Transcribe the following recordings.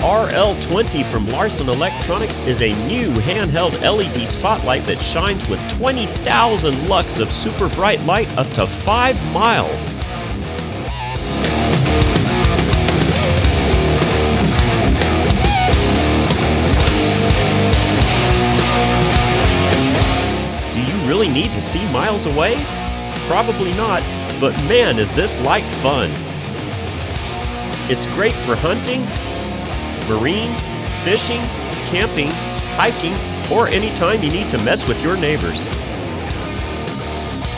RL20 from Larson Electronics is a new handheld LED spotlight that shines with 20,000 lux of super bright light up to 5 miles. Do you really need to see miles away? Probably not, but man, is this light fun! It's great for hunting, marine, fishing, camping, hiking, or anytime you need to mess with your neighbors.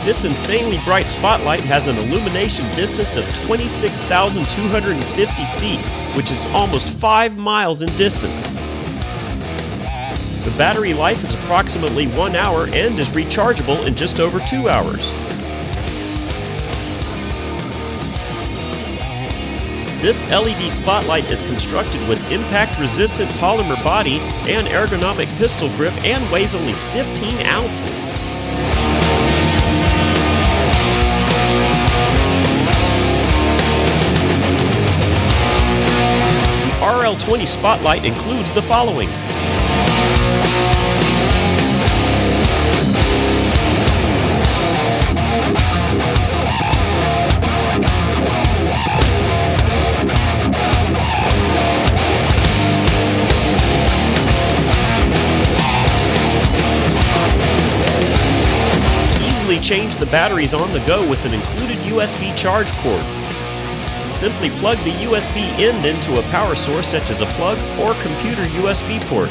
This insanely bright spotlight has an illumination distance of 26,250 feet, which is almost 5 miles in distance. The battery life is approximately 1 hour and is rechargeable in just over 2 hours. This LED spotlight is constructed with impact-resistant polymer body and ergonomic pistol grip and weighs only 15 ounces. The RL20 Spotlight includes the following: change the batteries on the go with an included USB charge cord. Simply plug the USB end into a power source such as a plug or computer USB port.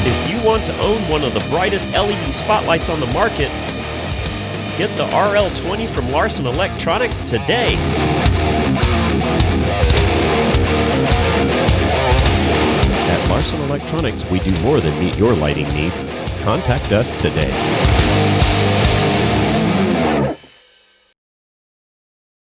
If you want to own one of the brightest LED spotlights on the market, get the RL20 from Larson Electronics today. At Larson Electronics, we do more than meet your lighting needs. Contact us today.